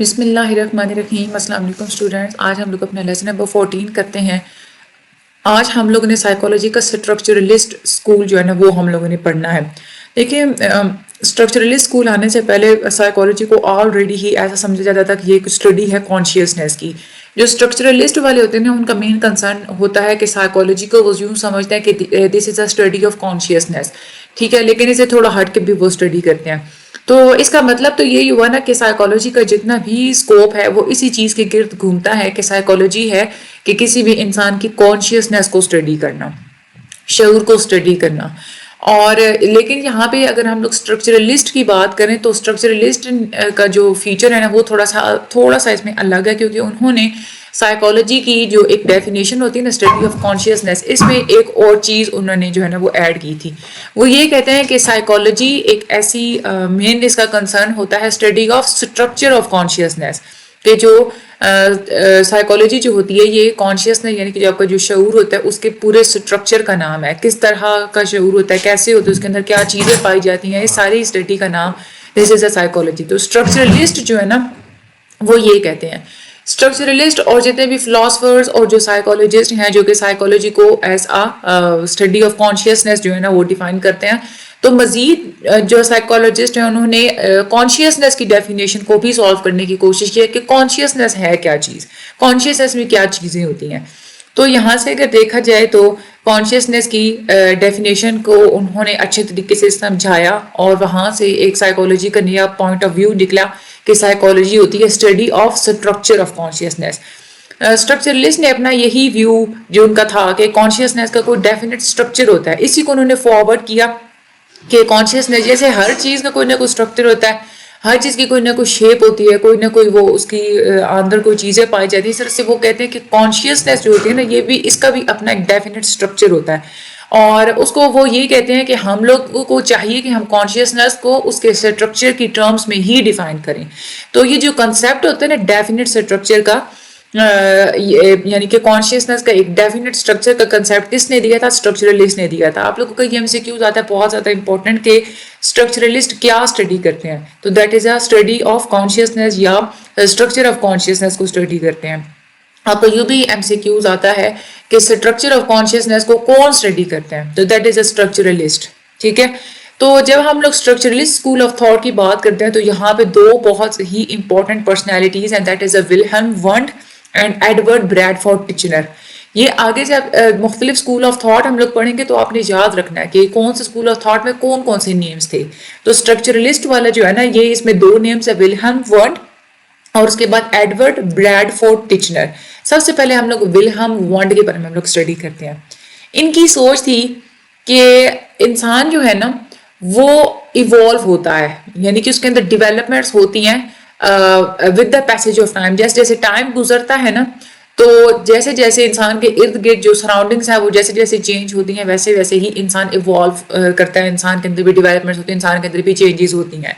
بسم اللہ الرحمن الرحیم. السلام علیکم اسٹوڈینٹس. آج ہم لوگ اپنا لیسن نمبر 14 کرتے ہیں. آج ہم لوگوں نے سائیکالوجی کا اسٹرکچرلسٹ اسکول جو ہے نا وہ ہم لوگوں نے پڑھنا ہے. دیکھیں اسٹرکچرلسٹ اسکول آنے سے پہلے سائیکالوجی کو آلریڈی ہی ایسا سمجھا جاتا تھا کہ یہ ایک اسٹڈی ہے کانشیسنیس کی. جو اسٹرکچرلسٹ والے ہوتے ہیں نا ان کا مین کنسرن ہوتا ہے کہ سائیکالوجی کو وہ یوں سمجھتے ہیں کہ دس از اے اسٹڈی آف کانشیسنیس. ٹھیک ہے, لیکن اسے تھوڑا ہٹ کے بھی وہ اسٹڈی کرتے ہیں. تو اس کا مطلب تو یہی ہوا نا کہ سائیکالوجی کا جتنا بھی اسکوپ ہے وہ اسی چیز کے گرد گھومتا ہے کہ سائیکالوجی ہے کہ کسی بھی انسان کی کانشیسنیس کو اسٹڈی کرنا, شعور کو اسٹڈی کرنا. اور لیکن یہاں پہ اگر ہم لوگ اسٹرکچرلسٹ کی بات کریں تو اسٹرکچرلسٹ کا جو فیچر ہے نا وہ تھوڑا سا اس میں الگ ہے, کیونکہ انہوں نے سائیکالوجی کی جو ایک ڈیفینیشن ہوتی ہے نا اسٹڈی آف کانشیسنیس, اس میں ایک اور چیز انہوں نے جو ہے نا وہ ایڈ کی تھی. وہ یہ کہتے ہیں کہ سائیکالوجی ایک ایسی مین اس کا کنسرن ہوتا ہے study of structure of consciousness, کہ جو سائیکالوجی جو ہوتی ہے یہ کانشیسنیس یعنی کہ جو آپ کا جو شعور ہوتا ہے اس کے پورے اسٹرکچر کا نام ہے. کس طرح کا شعور ہوتا ہے, کیسے ہوتا ہے, اس کے اندر کیا چیزیں پائی جاتی ہیں, یہ ساری اسٹڈی کا نام دس از اے سائیکالوجی. تو اسٹرکچرلسٹ جو ہے نا وہ یہ کہتے ہیں. اسٹرکچرلسٹ اور جتنے بھی فلاسفرز اور جو سائیکالوجسٹ ہیں جو کہ سائیکالوجی کو ایز اسٹڈی آف کانشیسنیس جو ہے نا وہ ڈیفائن کرتے ہیں, تو مزید جو سائیکالوجسٹ ہیں انہوں نے کانشیسنیس کی ڈیفینیشن کو بھی سالو کرنے کی کوشش کی ہے کہ کانشیسنیس ہے کیا چیز, کانشیسنیس میں کیا چیزیں ہوتی ہیں. تو یہاں سے اگر دیکھا جائے تو کانشیسنیس کی ڈیفینیشن کو انہوں نے اچھے طریقے سے سمجھایا, اور وہاں سے ایک سائیکالوجی کا نیا پوائنٹ آف ویو نکلا کہ سائیکالوجی ہوتی ہے study of structure of consciousness. Structuralist نے اپنا یہی ویو جو ان کا تھا کہ کانشیسنیس کا کوئی ڈیفینیٹ اسٹرکچر ہوتا ہے, اسی کو انہوں نے فارورڈ کیا کہ کانشیسنیس جیسے ہر چیز کا کوئی نہ کوئی اسٹرکچر ہوتا ہے, ہر چیز کی کوئی نہ کوئی شیپ ہوتی ہے, کوئی نہ کوئی وہ اس کی اندر کوئی چیزیں پائی جاتی ہیں, اس طرح سے وہ کہتے ہیں کہ کانشیسنیس جو ہوتی ہے نا یہ بھی اس کا بھی اپنا ایک ڈیفینیٹ اسٹرکچر ہوتا ہے. اور اس کو وہ یہ کہتے ہیں کہ ہم لوگوں کو چاہیے کہ ہم کانشیسنیس کو اس کے اسٹرکچر کی ٹرمز میں ہی ڈیفائن کریں. تو یہ جو کنسیپٹ ہوتا ہے نا ڈیفینیٹ اسٹرکچر کا, یعنی کہ کانشیسنیس کا ایک ڈیفینیٹ اسٹرکچر کا کنسیپٹ کس نے دیا تھا, اسٹرکچرلسٹ نے دیا تھا. آپ لوگوں کا یہ ایم سی کیوز آتا ہے بہت زیادہ امپورٹنٹ کہ اسٹرکچرلسٹ کیا اسٹڈی کرتے ہیں, تو that is a study of consciousness یا اسٹرکچر آف کانشیسنیس کو اسٹڈی کرتے ہیں. آپ کو یوں بھی ایم سی کیوز آتا ہے کہ اسٹرکچر آف کانشیسنیس کو کون اسٹڈی کرتے ہیں, تو دیٹ از اے اسٹرکچرلسٹ. ٹھیک ہے, تو جب ہم لوگ اسٹرکچرلسٹ اسکول آف تھاٹ کی بات کرتے ہیں تو یہاں پہ دو بہت ہی امپورٹنٹ پرسنالٹیز ہیں, that is a Wilhelm Wundt and Edward Bradford Titchener. یہ آگے جب مختلف اسکول آف تھاٹ ہم لوگ پڑھیں گے تو آپ نے یاد رکھنا ہے کہ کون سے اسکول آف تھاٹ میں کون کون سے نیمز تھے. تو اسٹرکچرلسٹ والا جو ہے نا یہ اس میں دو نیمز ہے, ولہلم ونڈ اور اس کے بعد ایڈورڈ بریڈفورڈ ٹیچنر. سب سے پہلے ہم لوگ ولہلم ونڈ کے بارے میں ہم لوگ اسٹڈی کرتے ہیں. ان کی سوچ تھی کہ انسان جو ہے نا وہ ایوالو ہوتا ہے, یعنی کہ اس کے اندر ڈیولپمنٹس ہوتی ہیں with the passage of time. جیسے جیسے ٹائم گزرتا ہے نا تو جیسے جیسے انسان کے ارد گرد جو سراؤنڈنگس ہیں وہ جیسے جیسے چینج ہوتی ہیں ویسے ویسے ہی انسان ایوالو کرتا ہے, انسان کے اندر بھی ڈیولپمنٹس ہوتی ہیں, انسان کے اندر بھی چینجز ہوتی ہیں.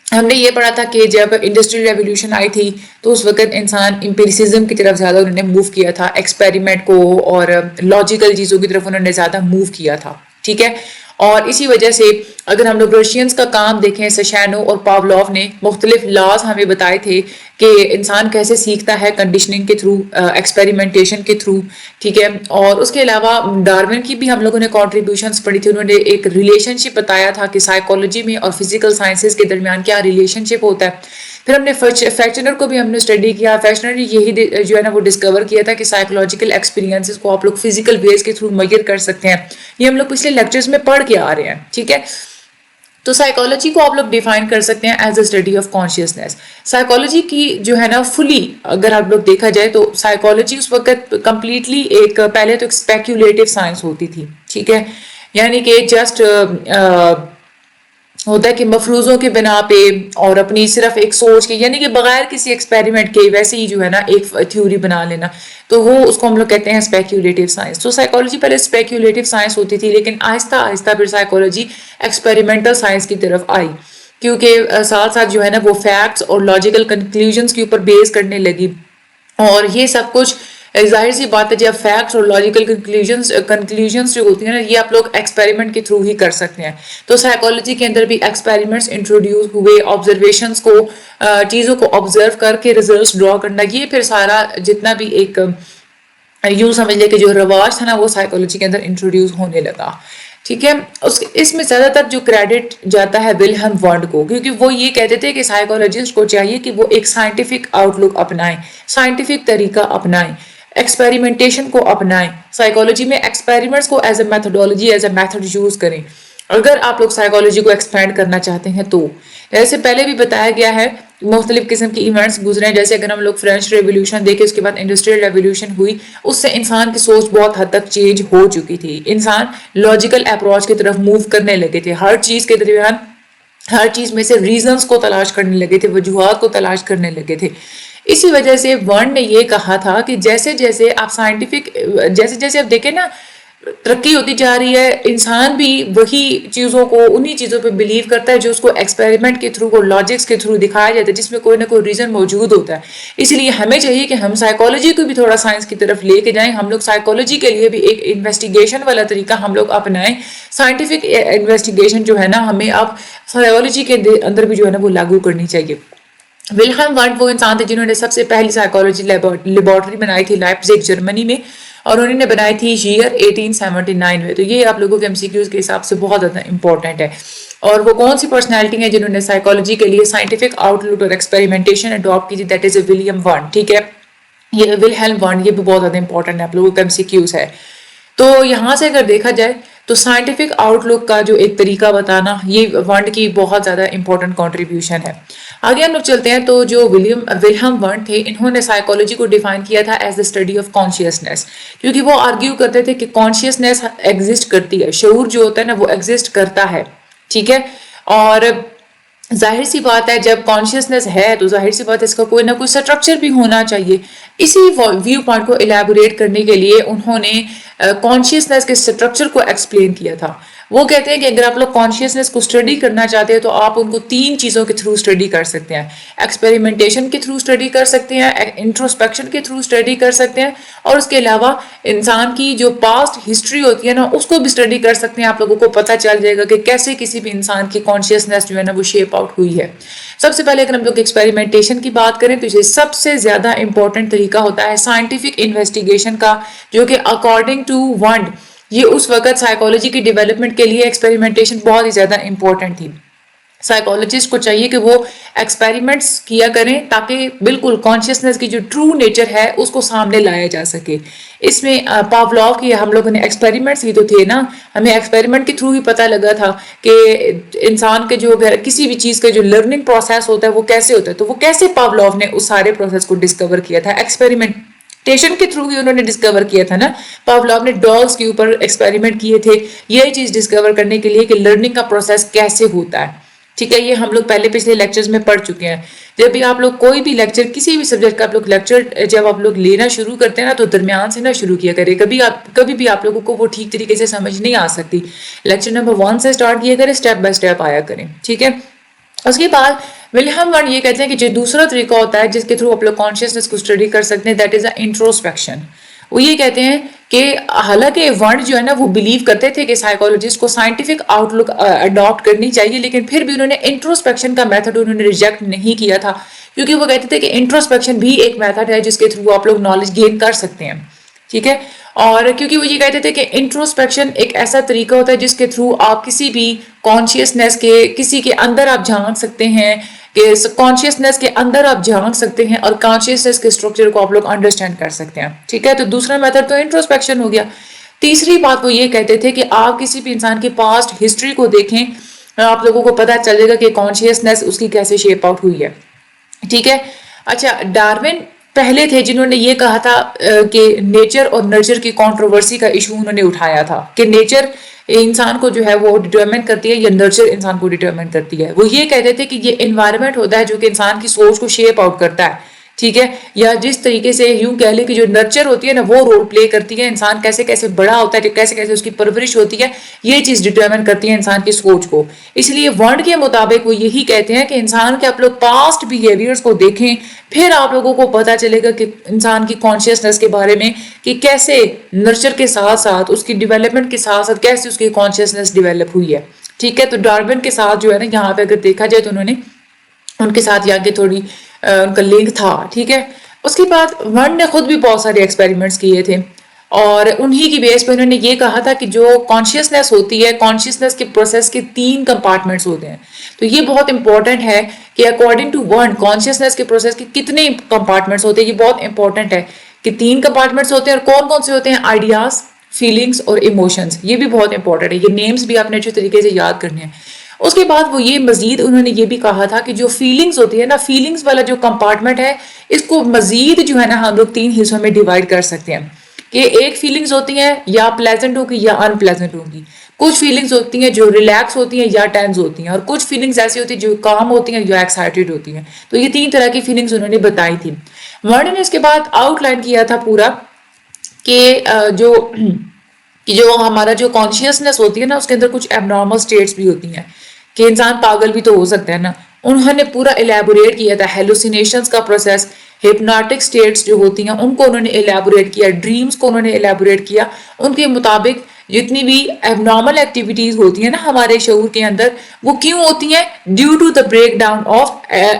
ہم نے یہ پڑھا تھا کہ جب انڈسٹریل ریولیوشن آئی تھی تو اس وقت انسان امپیریسزم کی طرف زیادہ انہوں نے موو کیا تھا, ایکسپیریمنٹ کو اور لاجیکل چیزوں کی طرف انہوں نے زیادہ موو کیا تھا. ٹھیک ہے, اور اسی وجہ سے اگر ہم لوگ رشینز کا کام دیکھیں, سشینو اور پاولوف نے مختلف لاز ہمیں بتائے تھے کہ انسان کیسے سیکھتا ہے, کنڈیشننگ کے تھرو, ایکسپیریمنٹیشن کے تھرو. ٹھیک ہے, اور اس کے علاوہ ڈارون کی بھی ہم لوگوں نے کانٹریبیوشنس پڑھی تھی. انہوں نے ایک ریلیشن شپ بتایا تھا کہ سائیکالوجی میں اور فزیکل سائنسز کے درمیان کیا ریلیشن شپ ہوتا ہے. پھر ہم نے فیکچنر کو بھی ہم نے اسٹڈی کیا. فیکچنر نے یہی جو ہے نا وہ ڈسکور کیا تھا کہ سائیکولوجیکل ایکسپیرینسز کو آپ لوگ فزیکل ویز کے تھرو میئر کر سکتے ہیں. یہ ہم لوگ پچھلے لیکچرز میں پڑھ کے آ رہے ہیں. ٹھیک ہے, تو سائیکالوجی کو آپ لوگ ڈیفائن کر سکتے ہیں as a study of consciousness. Psychology کی جو ہے نا فلی اگر آپ لوگ دیکھا جائے تو سائیکالوجی اس وقت کمپلیٹلی ایک پہلے تو ایک اسپیکولیٹو سائنس ہوتی تھی. ٹھیک ہے, یعنی کہ جسٹ ہوتا ہے کہ مفروضوں کے بنا پہ اور اپنی صرف ایک سوچ کے, یعنی کہ بغیر کسی ایکسپیریمنٹ کے ویسے ہی جو ہے نا ایک تھیوری بنا لینا, تو وہ اس کو ہم لوگ کہتے ہیں اسپیکولیٹو سائنس. تو سائیکالوجی پہلے اسپیکولیٹو سائنس ہوتی تھی, لیکن آہستہ آہستہ پھر سائیکالوجی ایکسپیریمنٹل سائنس کی طرف آئی, کیونکہ ساتھ ساتھ جو ہے نا وہ فیکٹس اور لاجیکل کنکلوژنس کے اوپر بیس کرنے لگی. اور یہ سب کچھ ظاہر سی بات ہے جب فیکٹس اور لاجیکل کنکلوژنس جو ہوتی ہیں نا یہ آپ لوگ ایکسپیریمنٹ کے تھرو ہی کر سکتے ہیں. تو سائیکالوجی کے اندر بھی ایکسپیریمنٹس انٹروڈیوس ہوئے, آبزرویشنس کو, چیزوں کو آبزرو کر کے ریزلٹس ڈرا کرنا, یہ پھر سارا جتنا بھی ایک یوں سمجھ لے کہ جو رواج تھا نا وہ سائیکالوجی کے اندر انٹروڈیوس ہونے لگا. ٹھیک ہے, اس میں زیادہ تر جو کریڈٹ جاتا ہے ولہم وانڈ کو, کیونکہ وہ یہ کہتے تھے کہ سائیکالوجسٹ کو چاہیے کہ وہ ایک سائنٹیفک آؤٹ لک اپنائیں, سائنٹیفک طریقہ اپنائیں, ایکسپیریمنٹیشن کو اپنائیں, سائیکالوجی میں ایکسپیریمنٹس کو as a methodology, as a method use کریں اگر آپ لوگ سائیکالوجی کو ایکسپینڈ کرنا چاہتے ہیں تو. جیسے پہلے بھی بتایا گیا ہے مختلف قسم کی ایونٹس گزرے ہیں, جیسے اگر ہم لوگ فرینچ ریولیوشن دیکھیں, اس کے بعد انڈسٹریل ریولیوشن ہوئی, اس سے انسان کی سوچ بہت حد تک چینج ہو چکی تھی, انسان لاجیکل اپروچ کی طرف موو کرنے لگے تھے, ہر چیز کے درمیان ہر چیز میں سے ریزنز کو تلاش کرنے لگے تھے, وجوہات کو تلاش کرنے لگے تھے. اسی وجہ سے ورن نے یہ کہا تھا کہ جیسے جیسے آپ سائنٹیفک, جیسے جیسے آپ دیکھیں نا ترقی ہوتی جا رہی ہے, انسان بھی وہی چیزوں کو, انہی چیزوں پہ بلیو کرتا ہے جو اس کو ایکسپیریمنٹ کے تھرو اور لاجکس کے تھرو دکھایا جاتا ہے, جس میں کوئی نہ کوئی ریزن موجود ہوتا ہے. اس لیے ہمیں چاہیے کہ ہم سائیکالوجی کو بھی تھوڑا سائنس کی طرف لے کے جائیں, ہم لوگ سائیکالوجی کے لیے بھی ایک انویسٹیگیشن والا طریقہ ہم لوگ اپنائیں. سائنٹیفک انویسٹیگیشن جو ہے نا ہمیں اب سائیکالوجی کے اندر بھی جو ہے نا وہ لاگو کرنی چاہیے. ولہم وانڈ وہ انسان تھے جنہوں نے سب سے پہلی سائیکالوجی لیبارٹری بنائی تھی لائپزگ جرمنی میں, اور انہوں نے بنائی تھی ایئر 1879 میں. تو یہ آپ لوگوں کے MCQs کے حساب سے بہت زیادہ امپورٹنٹ ہے. اور وہ کون سی پرسنالٹی ہیں جنہوں نے سائیکالوجی کے لیے سائنٹیفک آؤٹ لک اور ایکسپیریمنٹیشن اڈاپٹ کی تھی, دیٹ از ولیم وانڈ. ٹھیک ہے, یہ ولہم وانڈ یہ بھی بہت زیادہ امپورٹنٹ ہے, آپ لوگوں کے MCQs ہے. تو یہاں سے اگر دیکھا جائے تو سائنٹیفک آؤٹ لک کا جو ایک طریقہ بتانا یہ وانڈ کی بہت زیادہ امپورٹنٹ کنٹریبیوشن ہے. آگے ہم لوگ چلتے ہیں. تو جو ولہم وانڈ تھے انہوں نے سائیکالوجی کو ڈیفائن کیا تھا as the study of consciousness, کیونکہ وہ آرگیو کرتے تھے کہ کانشیسنیس ایگزسٹ کرتی ہے, شعور جو ہوتا ہے نا وہ ایگزسٹ کرتا ہے. ٹھیک ہے, اور ظاہر سی بات ہے جب کانشیسنیس ہے تو ظاہر سی بات ہے اس کا کوئی نہ کوئی سٹرکچر بھی ہونا چاہیے. اسی ویو پوائنٹ کو الیبوریٹ کرنے کے لیے انہوں نے کانشیسنیس کے سٹرکچر کو ایکسپلین کیا تھا. وہ کہتے ہیں کہ اگر آپ لوگ کانشیسنیس کو اسٹڈی کرنا چاہتے ہیں تو آپ ان کو 3 چیزوں کے تھرو اسٹڈی کر سکتے ہیں. ایکسپیریمنٹیشن کے تھرو اسٹڈی کر سکتے ہیں, انٹروسپیکشن کے تھرو اسٹڈی کر سکتے ہیں, اور اس کے علاوہ انسان کی جو پاسٹ ہسٹری ہوتی ہے نا اس کو بھی اسٹڈی کر سکتے ہیں. آپ لوگوں کو پتہ چل جائے گا کہ کیسے کسی بھی انسان کی کانشیسنیس جو ہے نا وہ شیپ آؤٹ ہوئی ہے. سب سے پہلے اگر ہم لوگ ایکسپیریمنٹیشن کی بات کریں تو یہ سب سے زیادہ امپورٹنٹ طریقہ ہوتا ہے سائنٹیفک انویسٹیگیشن کا, جو کہ اکارڈنگ ٹو وانڈ یہ اس وقت سائیکالوجی کی ڈیولپمنٹ کے لیے ایکسپیریمنٹیشن بہت ہی زیادہ امپورٹنٹ تھی. سائیکالوجسٹ کو چاہیے کہ وہ ایکسپیریمنٹس کیا کریں تاکہ بالکل کانشیسنیس کی جو ٹرو نیچر ہے اس کو سامنے لایا جا سکے. اس میں پاولوف کی ہم لوگوں نے ایکسپیریمنٹس ہی تو تھے نا, ہمیں ایکسپیریمنٹ کے تھرو ہی پتہ لگا تھا کہ انسان کے جو کسی بھی چیز کا جو لرننگ پروسیس ہوتا ہے وہ کیسے ہوتا ہے. تو وہ کیسے پاولوف نے اس سارے پروسیس کو ڈسکور کیا تھا, ایکسپیریمنٹیشن کے تھرو ہی انہوں نے ڈسکور کیا تھا نا. پاولوف نے ڈاگس کے اوپر ایکسپیریمنٹ کیے تھے یہ چیز ڈسکور کرنے کے لیے کہ لرننگ کا پروسیس کیسے ہوتا ہے. ٹھیک ہے, یہ ہم لوگ پچھلے لیکچرز میں پڑھ چکے ہیں. جب بھی آپ لوگ کوئی بھی لیکچر کسی بھی سبجیکٹ کا آپ لوگ لیکچر جب آپ لوگ لینا شروع کرتے ہیں نا تو درمیان سے نہ شروع کیا کرے, کبھی بھی آپ لوگوں کو وہ ٹھیک طریقے سے سمجھ نہیں آ سکتی. لیکچر نمبر 1 سے سٹارٹ کیا کریں, اسٹیپ بائی اسٹیپ آیا کریں. ٹھیک ہے, اس کے بعد ولہم وانڈ یہ کہتے ہیں کہ جو دوسرا طریقہ ہوتا ہے جس کے تھرو آپ لوگ کانشیسنیس کو اسٹڈی کر سکتے ہیں, دیٹ از اے انٹروسپیکشن. وہ یہ کہتے ہیں کہ حالانکہ وانڈ جو ہے نا وہ بلیو کرتے تھے کہ سائیکالوجسٹ کو سائنٹیفک آؤٹ لک اڈاپٹ کرنی چاہیے, لیکن پھر بھی انہوں نے انٹروسپیکشن کا میتھڈ انہوں نے ریجیکٹ نہیں کیا تھا, کیونکہ وہ کہتے تھے کہ انٹروسپیکشن بھی ایک میتھڈ ہے جس کے تھرو آپ لوگ نالج گین کر سکتے ہیں. ٹھیک ہے, اور کیونکہ وہ یہ کہتے تھے کہ انٹروسپیکشن ایک ایسا طریقہ ہوتا ہے جس کے تھرو آپ کسی بھی کانشیسنیس کے کسی کے اندر آپ جھانک سکتے ہیں, کہ کانشیسنیس کے اندر آپ جھانک سکتے ہیں اور کانشیسنیس کے اسٹرکچر کو آپ لوگ انڈرسٹینڈ کر سکتے ہیں. ٹھیک ہے, تو دوسرا میتھڈ تو انٹروسپیکشن ہو گیا. تیسری بات وہ یہ کہتے تھے کہ آپ کسی بھی انسان کی پاسٹ ہسٹری کو دیکھیں, آپ لوگوں کو پتہ چل جائے گا کہ کانشیسنیس اس کی کیسے شیپ آؤٹ ہوئی ہے. ٹھیک ہے, اچھا ڈارون پہلے تھے جنہوں نے یہ کہا تھا کہ نیچر اور نرچر کی کنٹروورسی کا ایشو انہوں نے اٹھایا تھا کہ نیچر انسان کو جو ہے وہ ڈٹرمن کرتی ہے یا نرچر انسان کو ڈٹرمن کرتی ہے. وہ یہ کہتے تھے کہ یہ انوائرمنٹ ہوتا ہے جو کہ انسان کی سوچ کو شیپ آؤٹ کرتا ہے. ٹھیک ہے, یا جس طریقے سے یوں کہہ لیں کہ جو نرچر ہوتی ہے نا وہ رول پلے کرتی ہے, انسان کیسے کیسے بڑا ہوتا ہے, کیسے کیسے اس کی پرورش ہوتی ہے, یہ چیز ڈٹرمن کرتی ہے انسان کی سوچ کو. اس لیے ورڈ کے مطابق وہ یہی کہتے ہیں کہ انسان کے آپ لوگ پاسٹ بیہیویئرس کو دیکھیں, پھر آپ لوگوں کو پتہ چلے گا کہ انسان کی کانشیسنس کے بارے میں کہ کیسے نرچر کے ساتھ ساتھ اس کی ڈیولپمنٹ کے ساتھ ساتھ کیسے اس کی کانشیسنس ڈیولپ ہوئی ہے. ٹھیک ہے, تو ڈارون کے ساتھ جو ہے نا یہاں پہ اگر دیکھا جائے تو انہوں نے ان کے ساتھ آگے تھوڑی ان کا لنک تھا. ٹھیک ہے, اس کے بعد ورن نے خود بھی بہت سارے ایکسپیریمنٹس کیے تھے اور انہی کی بیس پہ انہوں نے یہ کہا تھا کہ جو کانشیسنس ہوتی ہے, کانشیسنس کے پروسیس کے 3 کمپارٹمنٹس ہوتے ہیں. تو یہ بہت امپورٹنٹ ہے کہ اکارڈنگ ٹو ورن کانشیسنس کے پروسیس کے کتنے کمپارٹمنٹس ہوتے ہیں, یہ بہت امپورٹنٹ ہے کہ 3 کمپارٹمنٹس ہوتے ہیں. اور کون کون سے ہوتے ہیں؟ آئیڈیاز, فیلنگس اور ایموشنز. یہ بھی بہت امپورٹنٹ ہے, یہ نیمز بھی آپ نے اچھے طریقے سے یاد کرنے ہیں. اس کے بعد وہ یہ مزید انہوں نے یہ بھی کہا تھا کہ جو فیلنگز ہوتی ہے نا, فیلنگز والا جو کمپارٹمنٹ ہے اس کو مزید جو ہے نا ہم لوگ 3 حصوں میں ڈیوائڈ کر سکتے ہیں کہ ایک فیلنگز ہوتی ہیں یا پلیزنٹ ہوگی یا ان پلیزنٹ ہوگی, کچھ فیلنگز ہوتی ہیں جو ریلیکس ہوتی ہیں یا ٹینس ہوتی ہیں, اور کچھ فیلنگز ایسی ہوتی ہیں جو کام ہوتی ہیں یا ایکسائٹیڈ ہوتی ہیں. تو یہ 3 طرح کی فیلنگز انہوں نے بتائی تھی. ورن نے اس کے بعد آؤٹ لائن کیا تھا پورا کہ جو ہمارا جو کانشیسنس ہوتی ہے نا اس کے اندر کچھ ایب نارمل اسٹیٹس بھی ہوتی ہیں کہ انسان پاگل بھی تو ہو سکتا ہے نا. انہوں نے پورا الیبوریٹ کیا تھا ہیلوسینیشنز کا پروسیس, ہپناٹک سٹیٹس جو ہوتی ہیں ان کو انہوں نے الیبوریٹ کیا, ڈریمز کو انہوں نے الیبوریٹ کیا. ان کے مطابق جتنی بھی ایب نارمل ایکٹیویٹیز ہوتی ہیں نا ہمارے شعور کے اندر وہ کیوں ہوتی ہیں؟ Due to the breakdown of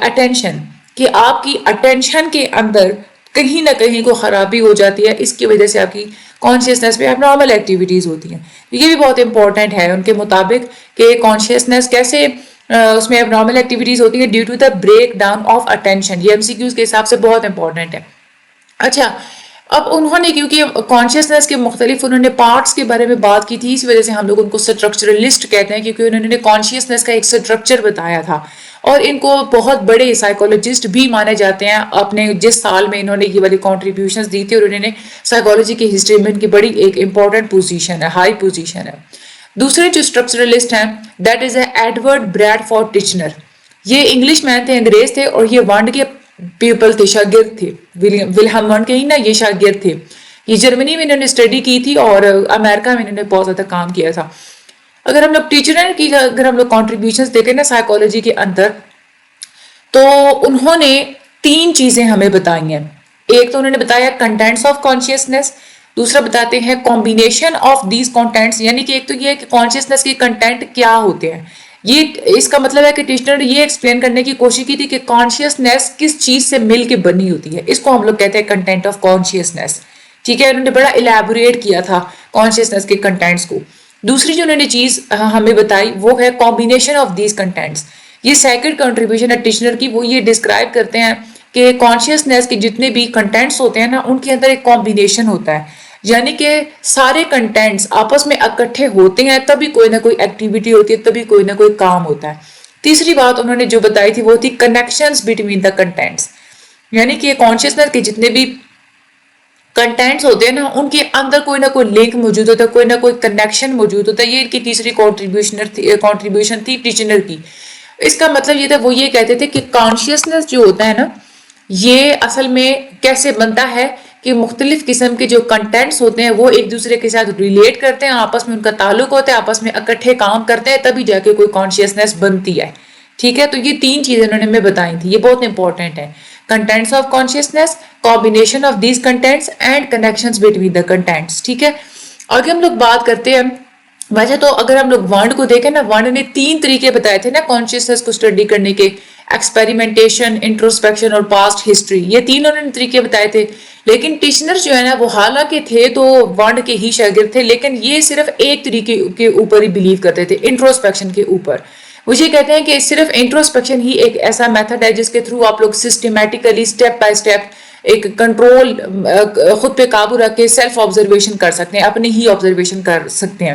attention, کہ آپ کی اٹینشن کے اندر کہیں نہ کہیں کو خرابی ہو جاتی ہے, اس کی وجہ سے آپ کی کانشیسنس میں ایب نارمل ایکٹیویٹیز ہوتی ہیں. یہ بھی بہت امپورٹنٹ ہے ان کے مطابق کہ کانشیسنس کیسے اس میں ایب نارمل ایکٹیویٹیز ہوتی ہیں due to the breakdown of attention. یہ MCQs کے حساب سے بہت امپورٹنٹ ہے. اچھا, اب انہوں نے کیونکہ کانشیسنس کے مختلف انہوں نے پارٹس کے بارے میں بات کی تھی, اس وجہ سے ہم لوگ ان کو اسٹرکچرلسٹ کہتے ہیں کیونکہ انہوں نے کانشیسنس کا ایک اسٹرکچر بتایا تھا. اور ان کو بہت بڑے سائیکولوجسٹ بھی مانے جاتے ہیں. اپنے جس سال میں انہوں نے یہ والی کانٹریبیوشنز دی تھی اور انہوں نے سائیکالوجی کی ہسٹری میں ان کی بڑی ایک امپورٹنٹ پوزیشن ہے, ہائی پوزیشن ہے. دوسرے جو اسٹرکچرلسٹ ہیں that is a Edward Bradford Titchener. یہ انگلش مین تھے, انگریز تھے, اور یہ ورنڈ کے پیپل تھے, شاگرد تھے. ولہم ورنڈ کے ہی نا یہ شاگرد تھے. یہ جرمنی میں انہوں نے اسٹڈی کی تھی اور امریکہ میں انہوں نے بہت زیادہ کام کیا تھا. اگر ہم لوگ ٹیچر کی اگر ہم لوگ کانٹریبیوشنز دیکھیں نا سائیکالوجی کے اندر, تو انہوں نے 3 چیزیں ہمیں بتائی ہیں. ایک تو انہوں نے بتایا کنٹینٹس آف کانشیسنس, دوسرا بتاتے ہیں کمبینیشن آف دیز کنٹینٹس, یعنی کہ ایک تو یہ ہے کہ کانشیسنس کے کنٹینٹ کیا ہوتے ہیں. یہ اس کا مطلب ہے کہ ٹیچر نے یہ ایکسپلین کرنے کی کوشش کی تھی کہ کانشیسنس کس چیز سے مل کے بنی ہوتی ہے. اس کو ہم لوگ کہتے ہیں کنٹینٹ آف کانشیسنس. ٹھیک ہے, انہوں نے بڑا الیبوریٹ کیا تھا کانشیسنس کے کنٹینٹس کو. دوسری جو انہوں نے چیز ہمیں بتائی وہ ہے کمبینیشن آف دیز کنٹینٹس. یہ سیکنڈ کنٹریبیوشن ہے ٹیچنر کی, وہ یہ ڈسکرائب کرتے ہیں کہ کانشیسنس کے جتنے بھی کنٹینٹس ہوتے ہیں نا ان کے اندر ایک کمبینیشن ہوتا ہے, یعنی کہ سارے کنٹینٹس آپس میں اکٹھے ہوتے ہیں تبھی کوئی نہ کوئی ایکٹیویٹی ہوتی ہے, تبھی کوئی نہ کوئی کام ہوتا ہے. تیسری بات انہوں نے جو بتائی تھی وہ تھی کنیکشنز بٹوین دا کنٹینٹس, یعنی کہ کانشیسنس کے جتنے بھی کنٹینٹس ہوتے ہیں نا ان کے اندر کوئی نہ کوئی لنک موجود ہوتا ہے, کوئی نہ کوئی کنیکشن موجود ہوتا ہے. یہ ان کی تیسری کانٹریبیوشن تھی ٹیچنر کی. اس کا مطلب یہ تھا, وہ یہ کہتے تھے کہ کانشیسنس جو ہوتا ہے نا یہ اصل میں کیسے بنتا ہے کہ مختلف قسم کے جو کنٹینٹس ہوتے ہیں وہ ایک دوسرے کے ساتھ ریلیٹ کرتے ہیں, آپس میں ان کا تعلق ہوتا ہے, آپس میں اکٹھے کام کرتے ہیں, تبھی جا کے کوئی کانشیسنس بنتی ہے. ٹھیک ہے, تو یہ 3 چیزیں انہوں نے ہمیں بتائی تھی, یہ بہت امپورٹنٹ ہے. Contents of consciousness, combination of these contends and connections between the contends. ٹھیک ہے, آگے ہم لوگ بات کرتے ہیں. ویسے تو اگر ہم لوگ ورنڈ کو دیکھیں نا, ورنڈ نے 3 طریقے بتائے تھے نا کانشیسنس کو اسٹڈی کرنے کے, ایکسپیریمنٹیشن, انٹروسپیکشن اور پاسٹ ہسٹری. یہ 3 انہوں نے طریقے بتائے تھے. لیکن ٹیچنر جو ہے نا وہ حالانکہ تھے تو ورنڈ کے ہی شاگرد تھے, لیکن یہ صرف ایک طریقے کے اوپر ہی بلیو کرتے تھے, انٹروسپیکشن کے اوپر. وہ یہ کہتے ہیں کہ صرف انٹروسپیکشن ہی ایک ایسا میتھڈ ہے جس کے تھرو آپ لوگ سسٹمیٹیکلی اسٹیپ بائی اسٹیپ ایک کنٹرول خود پہ قابو رکھ کے سیلف آبزرویشن کر سکتے ہیں, اپنی ہی آبزرویشن کر سکتے ہیں.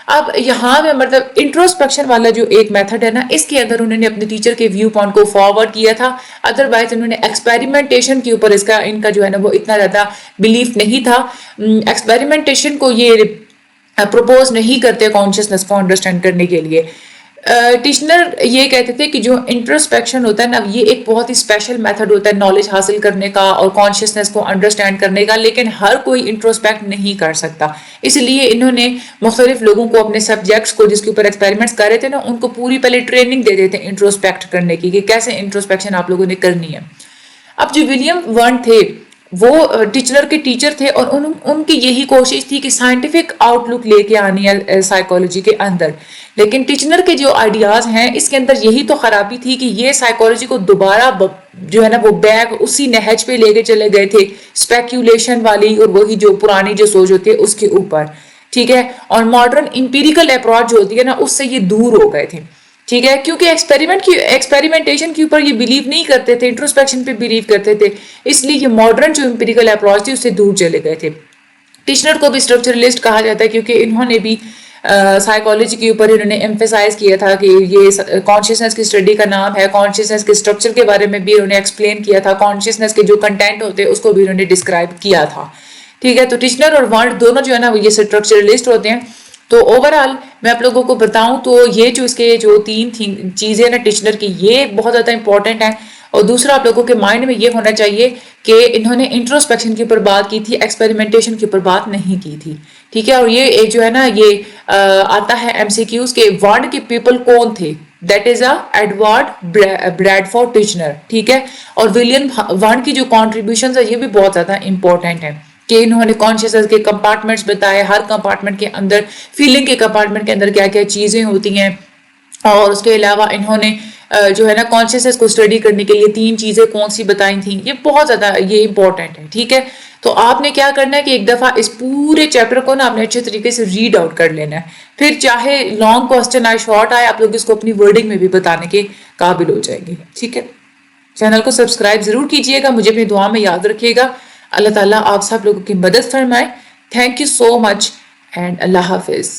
اب یہاں میں مطلب انٹروسپیکشن والا جو ایک میتھڈ ہے نا اس کے اندر انہوں نے اپنے ٹیچر کے ویو پوائنٹ کو فارورڈ کیا تھا. ادروائز انہوں نے ایکسپیریمنٹیشن کے اوپر ان کا جو ہے نا وہ اتنا زیادہ بلیف نہیں تھا. ایکسپیریمنٹیشن کو یہ پروپوز نہیں کرتے کانشیسنس کو انڈرسٹینڈ کرنے کے لیے. ٹیچنر یہ کہتے تھے کہ جو انٹروسپیکشن ہوتا ہے نا یہ ایک بہت ہی اسپیشل میتھڈ ہوتا ہے نالج حاصل کرنے کا اور کانشیسنیس کو انڈرسٹینڈ کرنے کا، لیکن ہر کوئی انٹروسپیکٹ نہیں کر سکتا، اس لیے انہوں نے مختلف لوگوں کو اپنے سبجیکٹس کو جس کے اوپر ایکسپیریمنٹس کر رہے تھے نا ان کو پوری پہلے ٹریننگ دے دیتے ہیں انٹروسپیکٹ کرنے کی کہ کیسے انٹروسپیکشن آپ لوگوں نے کرنی ہے۔ اب جو ولیم ورن تھے وہ ٹیچنر کے ٹیچر تھے اور ان کی یہی کوشش تھی کہ سائنٹیفک آؤٹ لک لے کے آنی ہے سائیکالوجی کے اندر، لیکن ٹیچنر کے جو آئیڈیاز ہیں اس کے اندر یہی تو خرابی تھی کہ یہ سائیکالوجی کو دوبارہ جو ہے نا وہ بیگ اسی نہج پہ لے کے چلے گئے تھے اسپیکیولیشن والی اور وہی جو پرانی جو سوچ ہوتی ہے اس کے اوپر، ٹھیک ہے، اور ماڈرن امپیریکل اپروچ جو ہوتی ہے نا اس سے یہ دور ہو گئے تھے، ٹھیک ہے، کیونکہ ایکسپیریمنٹیشن کے اوپر یہ بلیو نہیں کرتے تھے، انٹروسپیکشن پہ بلیو کرتے تھے، اس لیے یہ ماڈرن جو امپیریکل اپروچ تھی اس سے دور چلے گئے تھے۔ ٹیچنر کو بھی اسٹرکچرلسٹ کہا جاتا ہے کیونکہ انہوں نے بھی سائیکالوجی کے اوپر انہوں نے ایمفیسائز کیا تھا کہ یہ کانشیسنس کی اسٹڈی کا نام ہے، کانشیسنس کے اسٹرکچر کے بارے میں بھی انہوں نے ایکسپلین کیا تھا، کانشیسنس کے جو کنٹینٹ ہوتے ہیں اس کو بھی انہوں نے ڈسکرائب کیا تھا، ٹھیک ہے۔ تو ٹیچنر اور وانٹ دونوں جو ہے نا یہ اسٹرکچرلسٹ ہوتے ہیں۔ تو اوورآل میں آپ لوگوں کو بتاؤں تو یہ جو اس کے جو تین چیزیں نا ٹیچنر کی یہ بہت زیادہ امپورٹنٹ ہیں، اور دوسرا آپ لوگوں کے مائنڈ میں یہ ہونا چاہیے کہ انہوں نے انٹروسپیکشن کے اوپر بات کی تھی، ایکسپیریمنٹیشن کے اوپر بات نہیں کی تھی، ٹھیک ہے۔ اور یہ ایک جو ہے نا یہ آتا ہے ایم سی کیوز کے وارڈ کے پیپل کون تھے، دیٹ از ایڈورڈ بریڈفورڈ ٹیچنر، ٹھیک ہے، اور ولیم وارڈ کی جو کانٹریبیوشنز ہے یہ بھی بہت زیادہ امپورٹنٹ ہیں کہ انہوں نے کانشیسنس کے کمپارٹمنٹس بتائے، ہر کمپارٹمنٹ کے اندر فیلنگ کے کمپارٹمنٹ کے اندر کیا کیا چیزیں ہوتی ہیں، اور اس کے علاوہ انہوں نے جو ہے نا کانشیسنس کو اسٹڈی کرنے کے لیے تین چیزیں کون سی بتائی تھیں، یہ بہت زیادہ یہ امپورٹنٹ ہے، ٹھیک ہے۔ تو آپ نے کیا کرنا ہے کہ ایک دفعہ اس پورے چیپٹر کو نا آپ نے اچھے طریقے سے ریڈ آؤٹ کر لینا ہے، پھر چاہے لانگ کوسچن آئے شارٹ آئے آپ لوگ اس کو اپنی ورڈنگ میں بھی بتانے کے قابل ہو جائیں گے، ٹھیک ہے۔ چینل کو سبسکرائب ضرور کیجیے گا، مجھے اپنی دعا میں یاد رکھیے گا۔ اللہ تعالیٰ آپ سب لوگوں کی مدد فرمائے۔ Thank you so much and اللہ حافظ۔